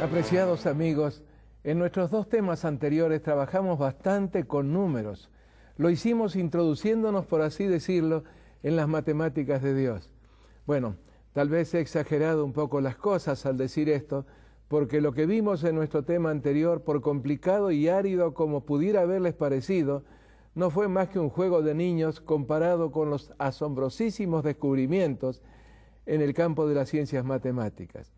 Apreciados amigos, en nuestros dos temas anteriores trabajamos bastante con números. Lo hicimos introduciéndonos, por así decirlo, en las matemáticas de Dios. Bueno, tal vez he exagerado un poco las cosas al decir esto, porque lo que vimos en nuestro tema anterior, por complicado y árido como pudiera haberles parecido, no fue más que un juego de niños comparado con los asombrosísimos descubrimientos en el campo de las ciencias matemáticas.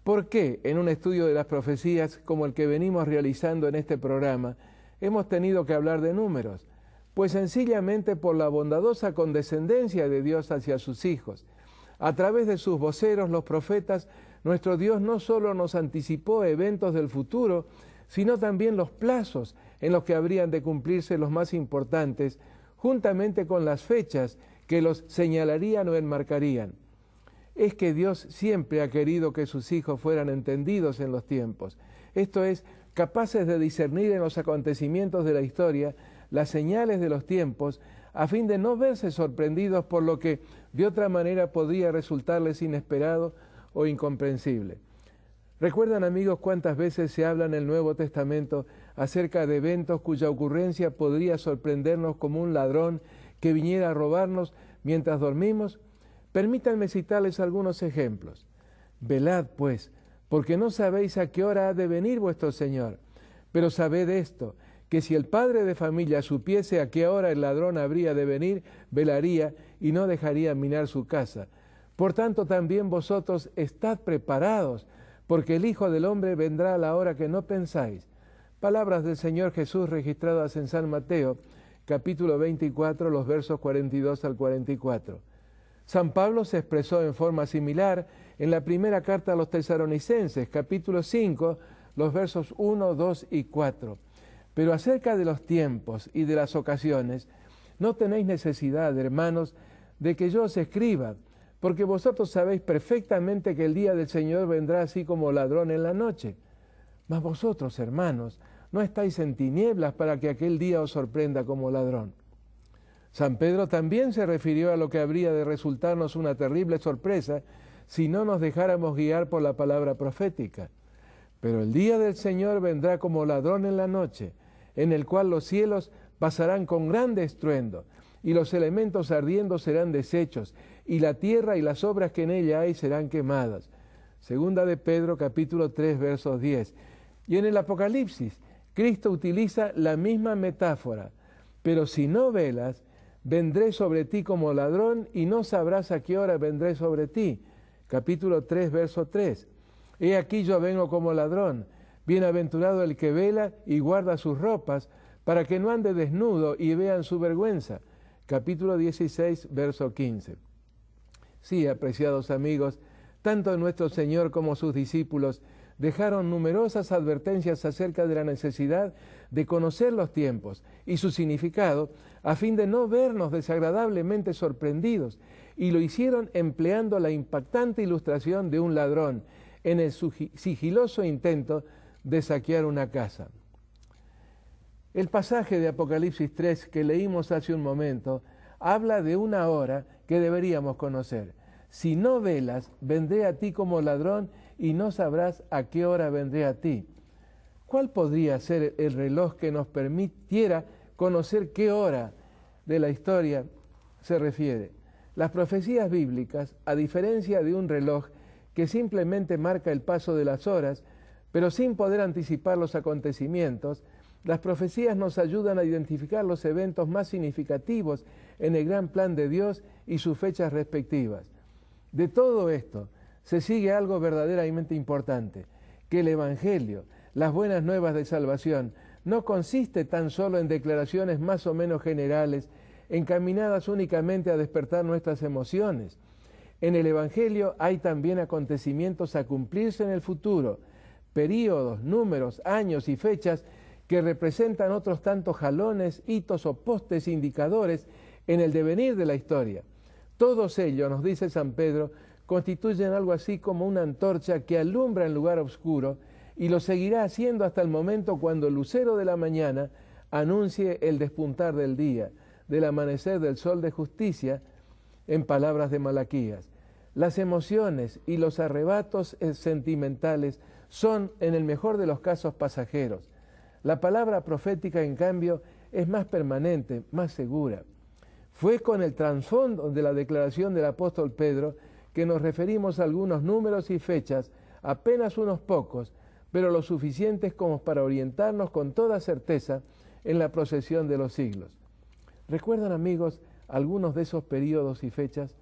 ¿Por qué en un estudio de las profecías como el que venimos realizando en este programa hemos tenido que hablar de números? Pues sencillamente por la bondadosa condescendencia de Dios hacia sus hijos. A través de sus voceros, los profetas, nuestro Dios no solo nos anticipó eventos del futuro, sino también los plazos en los que habrían de cumplirse los más importantes, juntamente con las fechas que los señalarían o enmarcarían. Es que Dios siempre ha querido que sus hijos fueran entendidos en los tiempos, esto es, capaces de discernir en los acontecimientos de la historia las señales de los tiempos, a fin de no verse sorprendidos por lo que de otra manera podría resultarles inesperado o incomprensible. ¿Recuerdan, amigos, cuántas veces se habla en el Nuevo Testamento acerca de eventos cuya ocurrencia podría sorprendernos como un ladrón que viniera a robarnos mientras dormimos? Permítanme citarles algunos ejemplos. Velad, pues, porque no sabéis a qué hora ha de venir vuestro Señor. Pero sabed esto, que si el padre de familia supiese a qué hora el ladrón habría de venir, velaría y no dejaría minar su casa. Por tanto, también vosotros estad preparados, porque el Hijo del Hombre vendrá a la hora que no pensáis. Palabras del Señor Jesús registradas en San Mateo, capítulo 24, los versos 42 al 44. San Pablo se expresó en forma similar en la primera carta a los Tesalonicenses, capítulo 5, los versos 1, 2 y 4. Pero acerca de los tiempos y de las ocasiones, no tenéis necesidad, hermanos, de que yo os escriba, porque vosotros sabéis perfectamente que el día del Señor vendrá así como ladrón en la noche. Mas vosotros, hermanos, no estáis en tinieblas para que aquel día os sorprenda como ladrón. San Pedro también se refirió a lo que habría de resultarnos una terrible sorpresa si no nos dejáramos guiar por la palabra profética. Pero el día del Señor vendrá como ladrón en la noche, en el cual los cielos pasarán con grande estruendo, y los elementos ardiendo serán deshechos, y la tierra y las obras que en ella hay serán quemadas. Segunda de Pedro, capítulo 3, versos 10. Y en el Apocalipsis, Cristo utiliza la misma metáfora. Pero si no velas, vendré sobre ti como ladrón y no sabrás a qué hora vendré sobre ti. Capítulo 3, verso 3. He aquí yo vengo como ladrón. Bienaventurado el que vela y guarda sus ropas, para que no ande desnudo y vean su vergüenza. Capítulo 16, verso 15. Sí, apreciados amigos, tanto nuestro Señor como sus discípulos dejaron numerosas advertencias acerca de la necesidad de conocer los tiempos y su significado, a fin de no vernos desagradablemente sorprendidos, y lo hicieron empleando la impactante ilustración de un ladrón en el sigiloso intento de saquear una casa. El pasaje de Apocalipsis 3 que leímos hace un momento habla de una hora que deberíamos conocer. Si no velas, vendré a ti como ladrón y no sabrás a qué hora vendré a ti. ¿Cuál podría ser el reloj que nos permitiera conocer qué hora de la historia se refiere? Las profecías bíblicas, a diferencia de un reloj que simplemente marca el paso de las horas, pero sin poder anticipar los acontecimientos, las profecías nos ayudan a identificar los eventos más significativos en el gran plan de Dios y sus fechas respectivas. De todo esto se sigue algo verdaderamente importante, que el Evangelio, las buenas nuevas de salvación, no consiste tan solo en declaraciones más o menos generales, encaminadas únicamente a despertar nuestras emociones. En el Evangelio hay también acontecimientos a cumplirse en el futuro, períodos, números, años y fechas que representan otros tantos jalones, hitos o postes indicadores en el devenir de la historia. Todos ellos, nos dice San Pedro, constituyen algo así como una antorcha que alumbra en lugar oscuro y lo seguirá haciendo hasta el momento cuando el lucero de la mañana anuncie el despuntar del día, del amanecer del sol de justicia, en palabras de Malaquías. Las emociones y los arrebatos sentimentales son, en el mejor de los casos, pasajeros. La palabra profética, en cambio, es más permanente, más segura. Fue con el trasfondo de la declaración del apóstol Pedro que nos referimos a algunos números y fechas, apenas unos pocos, pero lo suficientes como para orientarnos con toda certeza en la procesión de los siglos. ¿Recuerdan, amigos, algunos de esos periodos y fechas?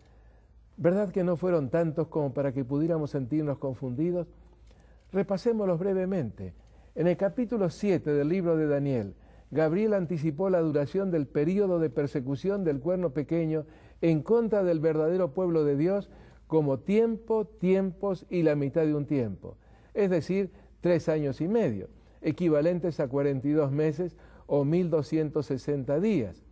¿Verdad que no fueron tantos como para que pudiéramos sentirnos confundidos? Repasémoslos brevemente. En el capítulo 7 del libro de Daniel, Gabriel anticipó la duración del período de persecución del cuerno pequeño en contra del verdadero pueblo de Dios como tiempo, tiempos y la mitad de un tiempo, es decir, 3 años y medio, equivalentes a 42 meses o 1260 días.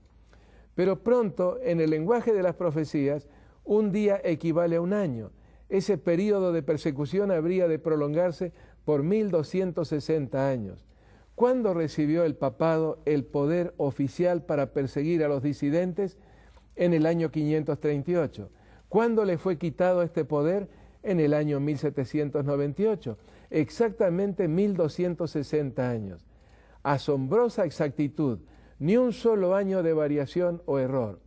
Pero pronto, en el lenguaje de las profecías, un día equivale a un año. Ese período de persecución habría de prolongarse por 1260 años. ¿Cuándo recibió el papado el poder oficial para perseguir a los disidentes? En el año 538. ¿Cuándo le fue quitado este poder? En el año 1798. Exactamente 1260 años. Asombrosa exactitud, ni un solo año de variación o error.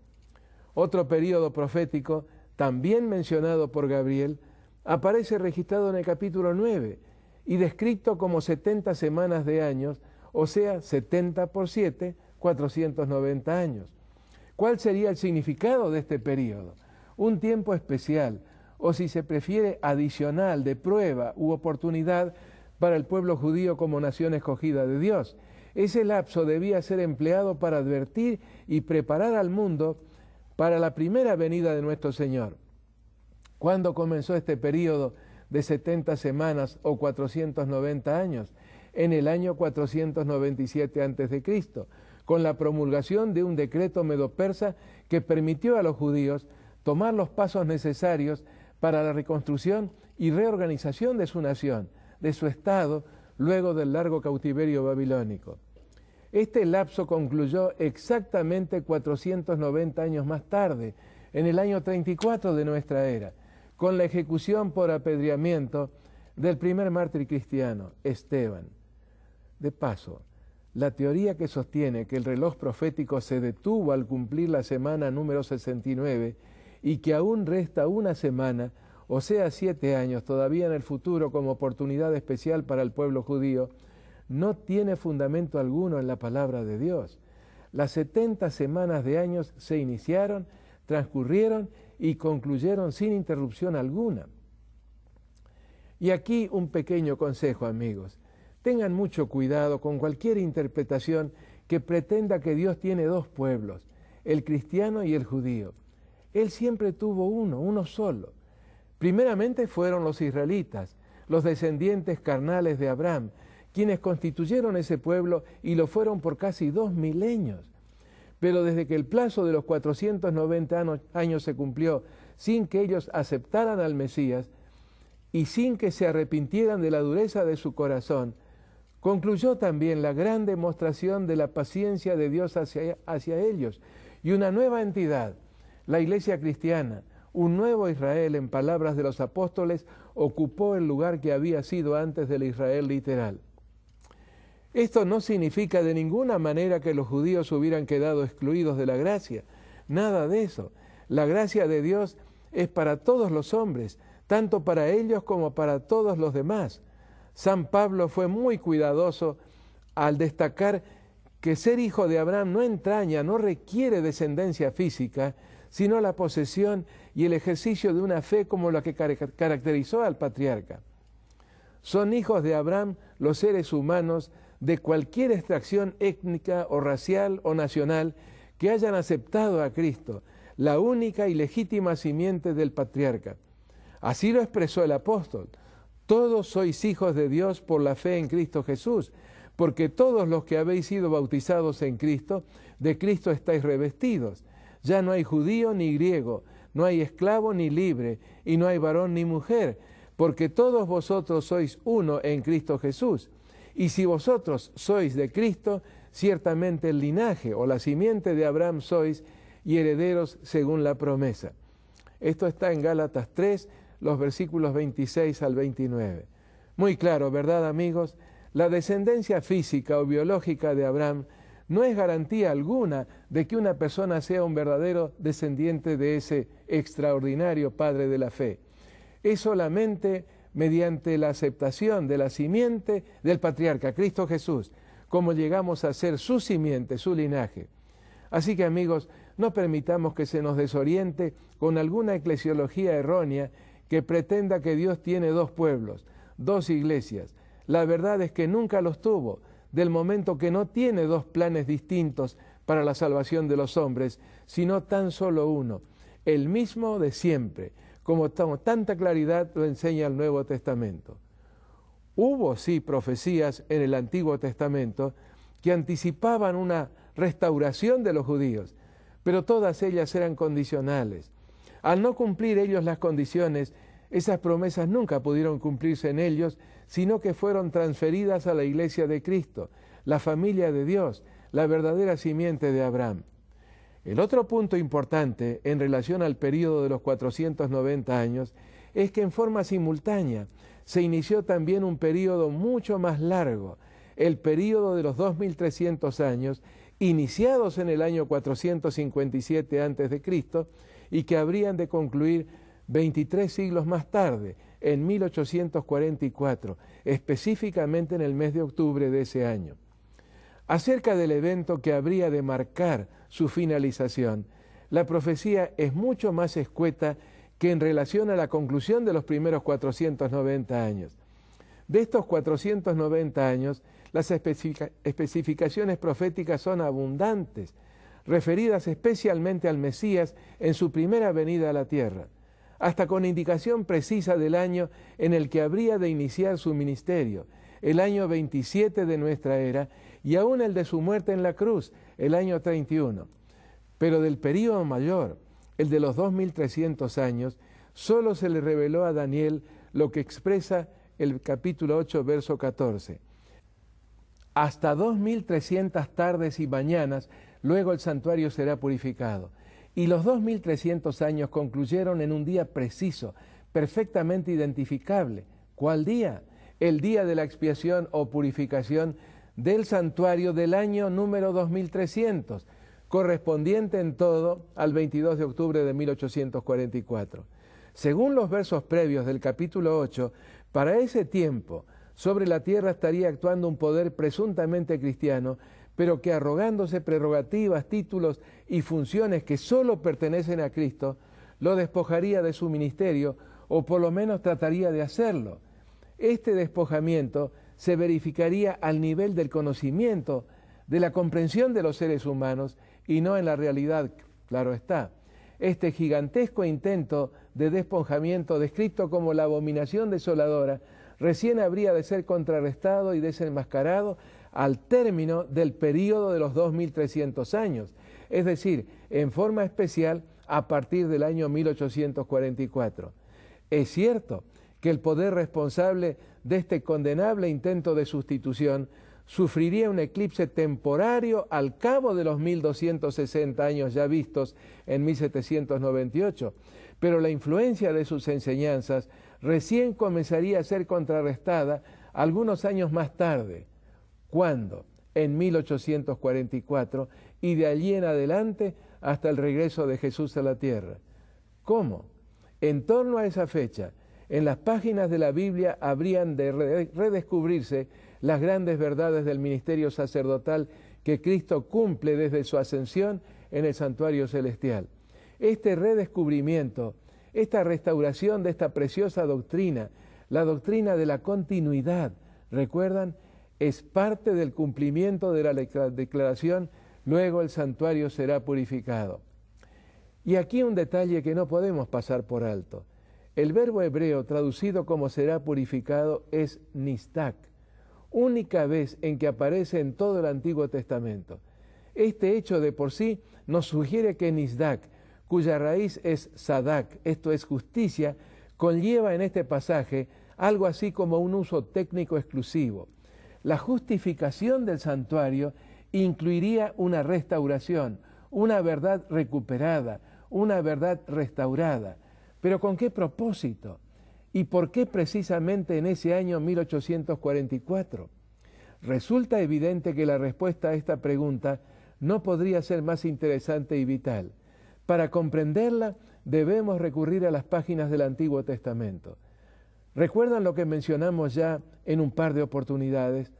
Otro período profético, también mencionado por Gabriel, aparece registrado en el capítulo 9 y descrito como 70 semanas de años, o sea, 70 por 7, 490 años. ¿Cuál sería el significado de este período? Un tiempo especial, o si se prefiere, adicional, de prueba u oportunidad para el pueblo judío como nación escogida de Dios. Ese lapso debía ser empleado para advertir y preparar al mundo para la primera venida de nuestro Señor. ¿Cuándo comenzó este período de 70 semanas o 490 años? En el año 497 a.C., con la promulgación de un decreto medo-persa que permitió a los judíos tomar los pasos necesarios para la reconstrucción y reorganización de su nación, de su estado, luego del largo cautiverio babilónico. Este lapso concluyó exactamente 490 años más tarde, en el año 34 de nuestra era, con la ejecución por apedreamiento del primer mártir cristiano, Esteban. De paso, la teoría que sostiene que el reloj profético se detuvo al cumplir la semana número 69 y que aún resta una semana, o sea 7 años todavía en el futuro como oportunidad especial para el pueblo judío, no tiene fundamento alguno en la palabra de Dios. Las 70 semanas de años se iniciaron, transcurrieron y concluyeron sin interrupción alguna. Y aquí un pequeño consejo, amigos. Tengan mucho cuidado con cualquier interpretación que pretenda que Dios tiene dos pueblos, el cristiano y el judío. Él siempre tuvo uno solo. Primeramente fueron los israelitas, los descendientes carnales de Abraham, quienes constituyeron ese pueblo y lo fueron por casi 2 milenios. Pero desde que el plazo de los 490 años se cumplió sin que ellos aceptaran al Mesías y sin que se arrepintieran de la dureza de su corazón, concluyó también la gran demostración de la paciencia de Dios hacia ellos y una nueva entidad, la Iglesia cristiana, un nuevo Israel, en palabras de los apóstoles, ocupó el lugar que había sido antes del Israel literal. Esto no significa de ninguna manera que los judíos hubieran quedado excluidos de la gracia. Nada de eso. La gracia de Dios es para todos los hombres, tanto para ellos como para todos los demás. San Pablo fue muy cuidadoso al destacar que ser hijo de Abraham no entraña, no requiere descendencia física, sino la posesión y el ejercicio de una fe como la que caracterizó al patriarca. Son hijos de Abraham los seres humanos de cualquier extracción étnica o racial o nacional que hayan aceptado a Cristo, la única y legítima simiente del patriarca. Así lo expresó el apóstol: todos sois hijos de Dios por la fe en Cristo Jesús, porque todos los que habéis sido bautizados en Cristo, de Cristo estáis revestidos. Ya no hay judío ni griego, no hay esclavo ni libre, y no hay varón ni mujer, porque todos vosotros sois uno en Cristo Jesús. Y si vosotros sois de Cristo, ciertamente el linaje o la simiente de Abraham sois, y herederos según la promesa. Esto está en Gálatas 3, los versículos 26 al 29. Muy claro, ¿verdad, amigos? La descendencia física o biológica de Abraham no es garantía alguna de que una persona sea un verdadero descendiente de ese extraordinario padre de la fe. Es solamente mediante la aceptación de la simiente del patriarca Cristo Jesús como llegamos a ser su simiente, su linaje. Así que, amigos, no permitamos que se nos desoriente con alguna eclesiología errónea que pretenda que Dios tiene dos pueblos, dos iglesias. La verdad es que nunca los tuvo, del momento que no tiene dos planes distintos para la salvación de los hombres, sino tan solo uno, el mismo de siempre, como tanta claridad lo enseña el Nuevo Testamento. Hubo, sí, profecías en el Antiguo Testamento que anticipaban una restauración de los judíos, pero todas ellas eran condicionales. Al no cumplir ellos las condiciones, esas promesas nunca pudieron cumplirse en ellos, sino que fueron transferidas a la iglesia de Cristo, la familia de Dios, la verdadera simiente de Abraham. El otro punto importante en relación al período de los 490 años es que en forma simultánea se inició también un período mucho más largo, el período de los 2300 años, iniciados en el año 457 a.C. y que habrían de concluir 23 siglos más tarde, en 1844, específicamente en el mes de octubre de ese año. Acerca del evento que habría de marcar su finalización, la profecía es mucho más escueta que en relación a la conclusión de los primeros 490 años. De estos 490 años, las especificaciones proféticas son abundantes, referidas especialmente al Mesías en su primera venida a la tierra, hasta con indicación precisa del año en el que habría de iniciar su ministerio, el año 27 de nuestra era, y aún el de su muerte en la cruz, el año 31. Pero del período mayor, el de los 2300 años, solo se le reveló a Daniel lo que expresa el capítulo 8, verso 14. Hasta 2300 tardes y mañanas, luego el santuario será purificado. Y los 2300 años concluyeron en un día preciso, perfectamente identificable. ¿Cuál día? El día de la expiación o purificación del santuario del año número 2300, correspondiente en todo al 22 de octubre de 1844. Según los versos previos del capítulo 8, para ese tiempo sobre la tierra estaría actuando un poder presuntamente cristiano, pero que arrogándose prerrogativas, títulos y funciones que solo pertenecen a Cristo, lo despojaría de su ministerio, o por lo menos trataría de hacerlo. Este despojamiento se verificaría al nivel del conocimiento, de la comprensión de los seres humanos, y no en la realidad, claro está. Este gigantesco intento de despojamiento, descrito como la abominación desoladora, recién habría de ser contrarrestado y desenmascarado al término del período de los 2300 años, es decir, en forma especial a partir del año 1844. Es cierto que el poder responsable de este condenable intento de sustitución sufriría un eclipse temporario al cabo de los 1260 años ya vistos en 1798, pero la influencia de sus enseñanzas recién comenzaría a ser contrarrestada algunos años más tarde. ¿Cuándo? En 1844, y de allí en adelante hasta el regreso de Jesús a la tierra. ¿Cómo? En torno a esa fecha, en las páginas de la Biblia habrían de redescubrirse las grandes verdades del ministerio sacerdotal que Cristo cumple desde su ascensión en el santuario celestial. Este redescubrimiento, esta restauración de esta preciosa doctrina, la doctrina de la continuidad, ¿recuerdan? Es parte del cumplimiento de la declaración, luego el santuario será purificado. Y aquí un detalle que no podemos pasar por alto. El verbo hebreo traducido como será purificado es nistak, única vez en que aparece en todo el Antiguo Testamento. Este hecho de por sí nos sugiere que nisdak, cuya raíz es sadak, esto es justicia, conlleva en este pasaje algo así como un uso técnico exclusivo. La justificación del santuario incluiría una restauración, una verdad recuperada, una verdad restaurada. ¿Pero con qué propósito? ¿Y por qué precisamente en ese año 1844? Resulta evidente que la respuesta a esta pregunta no podría ser más interesante y vital. Para comprenderla, debemos recurrir a las páginas del Antiguo Testamento. ¿Recuerdan lo que mencionamos ya en un par de oportunidades?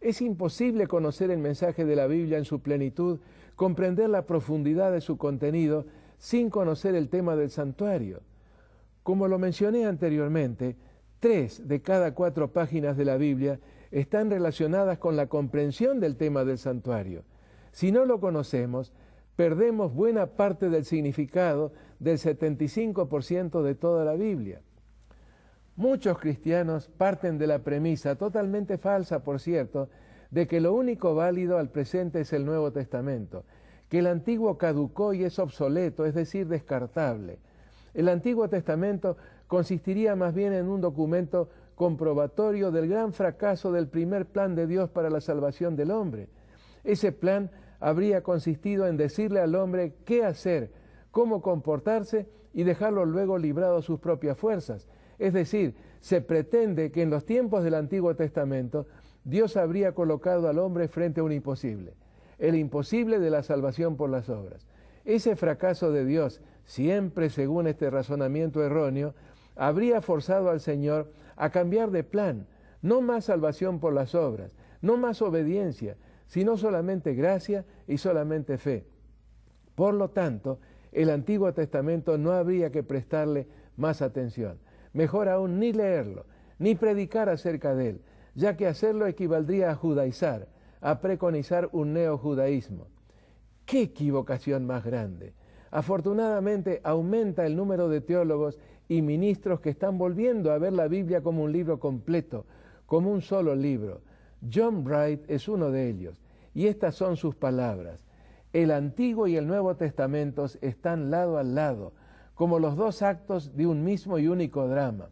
Es imposible conocer el mensaje de la Biblia en su plenitud, comprender la profundidad de su contenido, sin conocer el tema del santuario. Como lo mencioné anteriormente, 3 de cada 4 páginas de la Biblia están relacionadas con la comprensión del tema del santuario. Si no lo conocemos, perdemos buena parte del significado del 75% de toda la Biblia. Muchos cristianos parten de la premisa, totalmente falsa por cierto, de que lo único válido al presente es el Nuevo Testamento, que el Antiguo caducó y es obsoleto, es decir, descartable. El Antiguo Testamento consistiría más bien en un documento comprobatorio del gran fracaso del primer plan de Dios para la salvación del hombre. Ese plan habría consistido en decirle al hombre qué hacer, cómo comportarse y dejarlo luego librado a sus propias fuerzas. Es decir, se pretende que en los tiempos del Antiguo Testamento Dios habría colocado al hombre frente a un imposible, el imposible de la salvación por las obras. Ese fracaso de Dios, siempre según este razonamiento erróneo, habría forzado al Señor a cambiar de plan, no más salvación por las obras, no más obediencia, sino solamente gracia y solamente fe. Por lo tanto, el Antiguo Testamento no habría que prestarle más atención. Mejor aún ni leerlo, ni predicar acerca de él, ya que hacerlo equivaldría a judaizar, a preconizar un neojudaísmo. ¡Qué equivocación más grande! Afortunadamente aumenta el número de teólogos y ministros que están volviendo a ver la Biblia como un libro completo, como un solo libro. John Bright es uno de ellos, y estas son sus palabras. El Antiguo y el Nuevo Testamentos están lado a lado, como los dos actos de un mismo y único drama.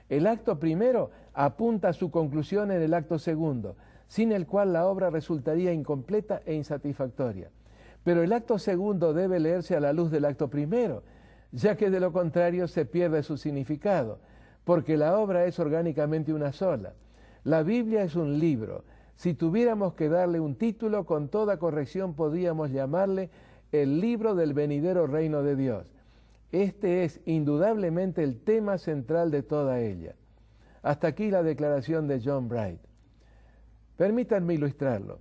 El acto primero apunta a su conclusión en el acto segundo, sin el cual la obra resultaría incompleta e insatisfactoria. Pero el acto segundo debe leerse a la luz del acto primero, ya que de lo contrario se pierde su significado, porque la obra es orgánicamente una sola. La Biblia es un libro. Si tuviéramos que darle un título, con toda corrección podríamos llamarle el libro del venidero reino de Dios. Este es indudablemente el tema central de toda ella. Hasta aquí la declaración de John Bright. Permítanme ilustrarlo.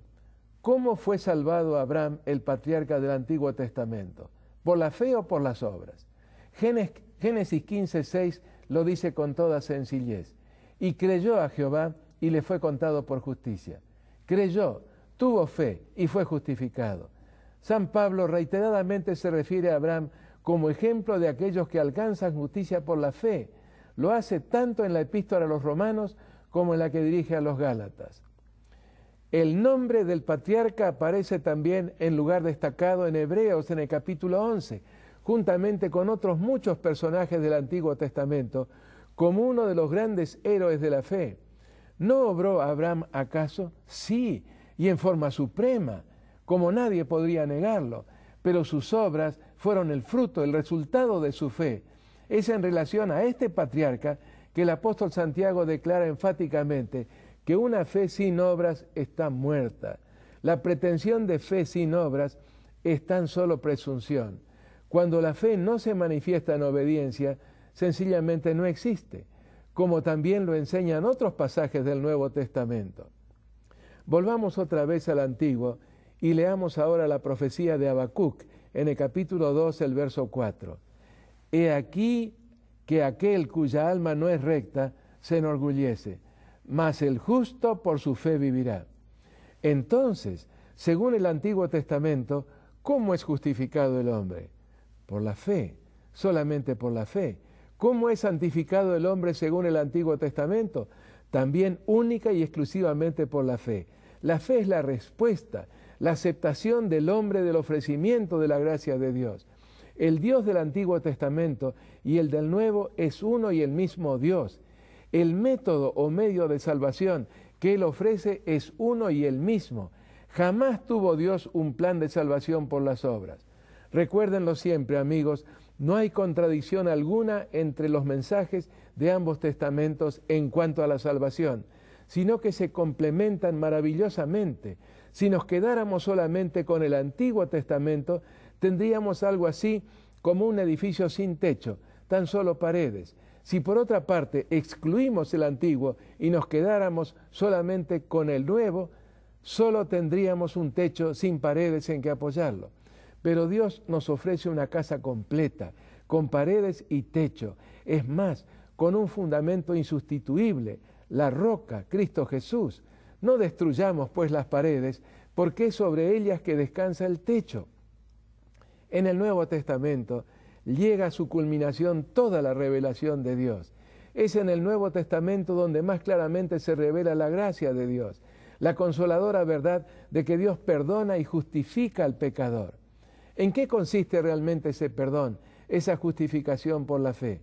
¿Cómo fue salvado Abraham, el patriarca del Antiguo Testamento? ¿Por la fe o por las obras? Génesis 15:6 lo dice con toda sencillez. Y creyó a Jehová y le fue contado por justicia. Creyó, tuvo fe y fue justificado. San Pablo reiteradamente se refiere a Abraham como ejemplo de aquellos que alcanzan justicia por la fe. Lo hace tanto en la epístola a los romanos como en la que dirige a los gálatas. El nombre del patriarca aparece también en lugar destacado en Hebreos en el capítulo 11, juntamente con otros muchos personajes del Antiguo Testamento, como uno de los grandes héroes de la fe. ¿No obró Abraham acaso? Sí, y en forma suprema, como nadie podría negarlo, pero sus obras fueron el fruto, el resultado de su fe. Es en relación a este patriarca que el apóstol Santiago declara enfáticamente que una fe sin obras está muerta. La pretensión de fe sin obras es tan solo presunción. Cuando la fe no se manifiesta en obediencia, sencillamente no existe, como también lo enseñan otros pasajes del Nuevo Testamento. Volvamos otra vez al Antiguo y leamos ahora la profecía de Habacuc en el capítulo 2, el verso 4. He aquí que aquel cuya alma no es recta se enorgullece, mas el justo por su fe vivirá. Entonces, según el Antiguo Testamento, ¿cómo es justificado el hombre? Por la fe, solamente por la fe. ¿Cómo es santificado el hombre según el Antiguo Testamento? También única y exclusivamente por la fe. La fe es la respuesta, la aceptación del hombre del ofrecimiento de la gracia de Dios. El Dios del Antiguo Testamento y el del Nuevo es uno y el mismo Dios. El método o medio de salvación que Él ofrece es uno y el mismo. Jamás tuvo Dios un plan de salvación por las obras. Recuérdenlo siempre, amigos, no hay contradicción alguna entre los mensajes de ambos testamentos en cuanto a la salvación, sino que se complementan maravillosamente. Si nos quedáramos solamente con el Antiguo Testamento, tendríamos algo así como un edificio sin techo, tan solo paredes. Si por otra parte excluimos el Antiguo y nos quedáramos solamente con el Nuevo, solo tendríamos un techo sin paredes en que apoyarlo. Pero Dios nos ofrece una casa completa, con paredes y techo. Es más, con un fundamento insustituible, la roca, Cristo Jesús. No destruyamos pues las paredes, porque es sobre ellas que descansa el techo. En el Nuevo Testamento llega a su culminación toda la revelación de Dios. Es en el Nuevo Testamento donde más claramente se revela la gracia de Dios, la consoladora verdad de que Dios perdona y justifica al pecador. ¿En qué consiste realmente ese perdón, esa justificación por la fe?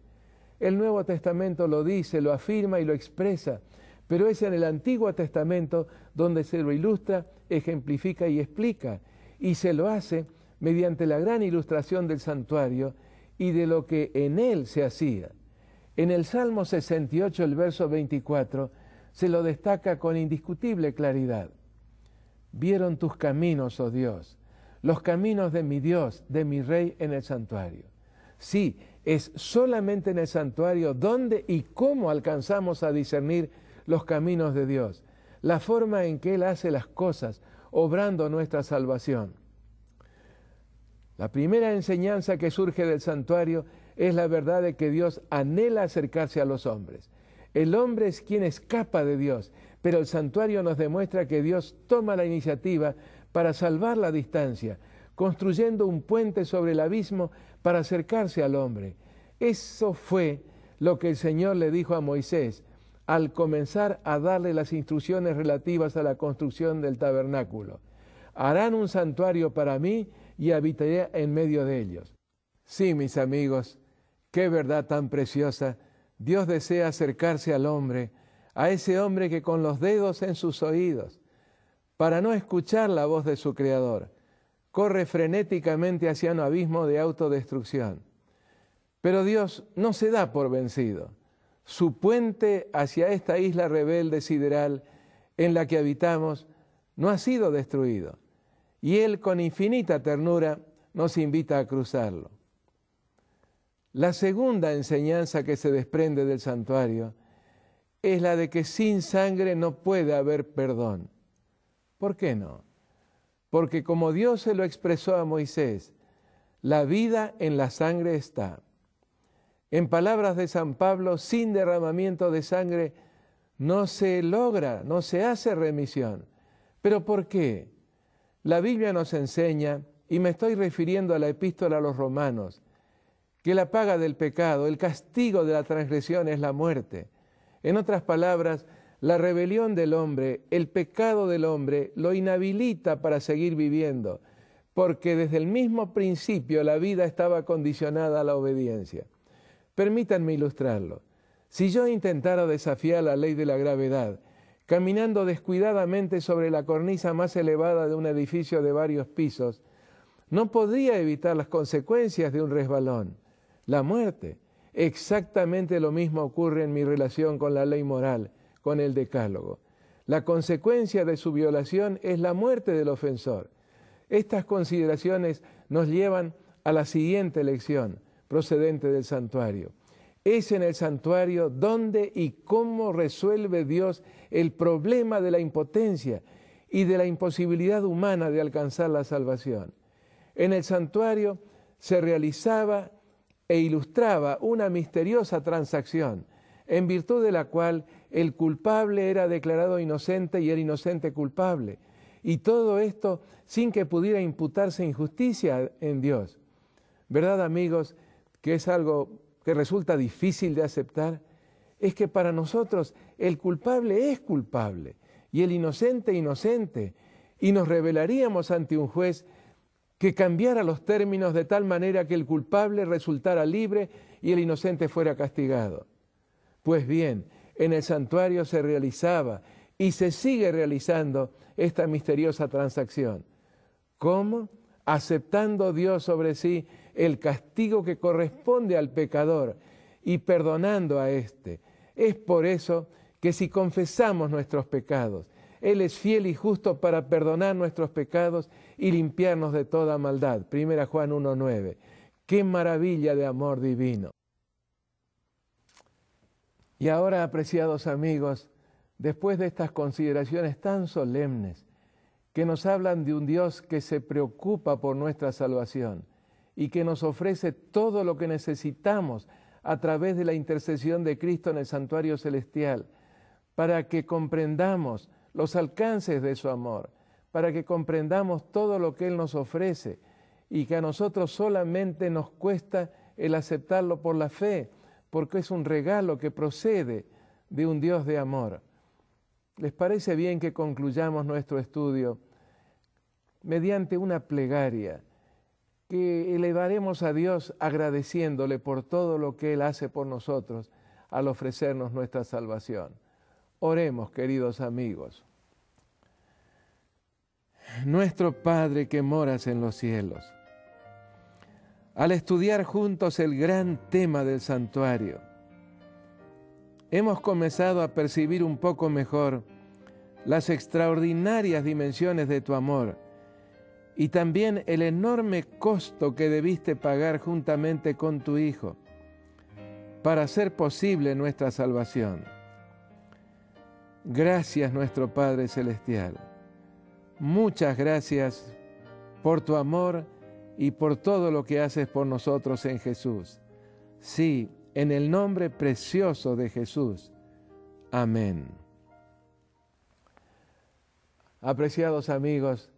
El Nuevo Testamento lo dice, lo afirma y lo expresa, pero es en el Antiguo Testamento donde se lo ilustra, ejemplifica y explica, y se lo hace mediante la gran ilustración del santuario y de lo que en él se hacía. En el Salmo 68, el verso 24, se lo destaca con indiscutible claridad. Vieron tus caminos, oh Dios, los caminos de mi Dios, de mi Rey en el santuario. Sí, es solamente en el santuario donde y cómo alcanzamos a discernir los caminos de Dios, la forma en que Él hace las cosas, obrando nuestra salvación. La primera enseñanza que surge del santuario es la verdad de que Dios anhela acercarse a los hombres. El hombre es quien escapa de Dios, pero el santuario nos demuestra que Dios toma la iniciativa para salvar la distancia, construyendo un puente sobre el abismo para acercarse al hombre. Eso fue lo que el Señor le dijo a Moisés al comenzar a darle las instrucciones relativas a la construcción del tabernáculo. Harán un santuario para mí y habitaré en medio de ellos. Sí, mis amigos, qué verdad tan preciosa. Dios desea acercarse al hombre, a ese hombre que con los dedos en sus oídos, para no escuchar la voz de su Creador, corre frenéticamente hacia un abismo de autodestrucción. Pero Dios no se da por vencido. Su puente hacia esta isla rebelde sideral en la que habitamos no ha sido destruido, y Él con infinita ternura nos invita a cruzarlo. La segunda enseñanza que se desprende del santuario es la de que sin sangre no puede haber perdón. ¿Por qué no? Porque como Dios se lo expresó a Moisés, la vida en la sangre está. En palabras de San Pablo, sin derramamiento de sangre no se logra, no se hace remisión. ¿Pero por qué? La Biblia nos enseña, y me estoy refiriendo a la epístola a los Romanos, que la paga del pecado, el castigo de la transgresión es la muerte. En otras palabras, la rebelión del hombre, el pecado del hombre, lo inhabilita para seguir viviendo, porque desde el mismo principio la vida estaba condicionada a la obediencia. Permítanme ilustrarlo. Si yo intentara desafiar la ley de la gravedad, caminando descuidadamente sobre la cornisa más elevada de un edificio de varios pisos, no podría evitar las consecuencias de un resbalón, la muerte. Exactamente lo mismo ocurre en mi relación con la ley moral, con el decálogo. La consecuencia de su violación es la muerte del ofensor. Estas consideraciones nos llevan a la siguiente lección procedente del santuario. Es en el santuario donde y cómo resuelve Dios el problema de la impotencia y de la imposibilidad humana de alcanzar la salvación. En el santuario se realizaba e ilustraba una misteriosa transacción, en virtud de la cual el culpable era declarado inocente y el inocente culpable, y todo esto sin que pudiera imputarse injusticia en Dios. ¿Verdad, amigos, que es algo que resulta difícil de aceptar? Es que para nosotros el culpable es culpable y el inocente inocente, y nos rebelaríamos ante un juez que cambiara los términos de tal manera que el culpable resultara libre y el inocente fuera castigado. Pues bien, en el santuario se realizaba y se sigue realizando esta misteriosa transacción. ¿Cómo? Aceptando Dios sobre sí el castigo que corresponde al pecador y perdonando a éste. Es por eso que si confesamos nuestros pecados, Él es fiel y justo para perdonar nuestros pecados y limpiarnos de toda maldad. 1 Juan 1:9. ¡Qué maravilla de amor divino! Y ahora, apreciados amigos, después de estas consideraciones tan solemnes, que nos hablan de un Dios que se preocupa por nuestra salvación y que nos ofrece todo lo que necesitamos a través de la intercesión de Cristo en el santuario celestial, para que comprendamos los alcances de su amor, para que comprendamos todo lo que Él nos ofrece y que a nosotros solamente nos cuesta el aceptarlo por la fe, porque es un regalo que procede de un Dios de amor. ¿Les parece bien que concluyamos nuestro estudio mediante una plegaria que elevaremos a Dios agradeciéndole por todo lo que Él hace por nosotros al ofrecernos nuestra salvación? Oremos, queridos amigos. Nuestro Padre que moras en los cielos, al estudiar juntos el gran tema del santuario, hemos comenzado a percibir un poco mejor las extraordinarias dimensiones de tu amor y también el enorme costo que debiste pagar juntamente con tu Hijo para hacer posible nuestra salvación. Gracias, nuestro Padre Celestial. Muchas gracias por tu amor y por todo lo que haces por nosotros en Jesús. Sí, en el nombre precioso de Jesús. Amén. Apreciados amigos,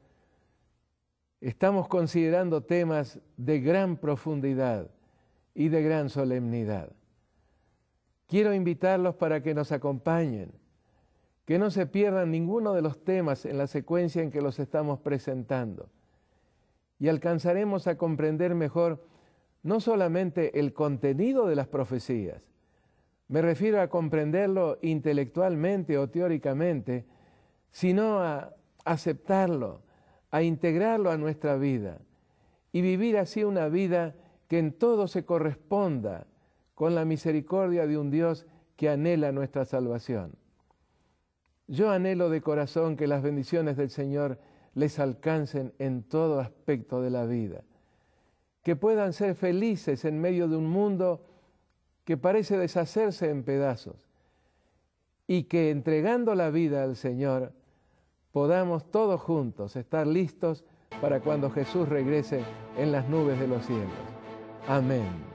estamos considerando temas de gran profundidad y de gran solemnidad. Quiero invitarlos para que nos acompañen, que no se pierdan ninguno de los temas en la secuencia en que los estamos presentando. Y alcanzaremos a comprender mejor no solamente el contenido de las profecías, me refiero a comprenderlo intelectualmente o teóricamente, sino a aceptarlo, a integrarlo a nuestra vida y vivir así una vida que en todo se corresponda con la misericordia de un Dios que anhela nuestra salvación. Yo anhelo de corazón que las bendiciones del Señor les alcancen en todo aspecto de la vida, que puedan ser felices en medio de un mundo que parece deshacerse en pedazos y que entregando la vida al Señor podamos todos juntos estar listos para cuando Jesús regrese en las nubes de los cielos. Amén.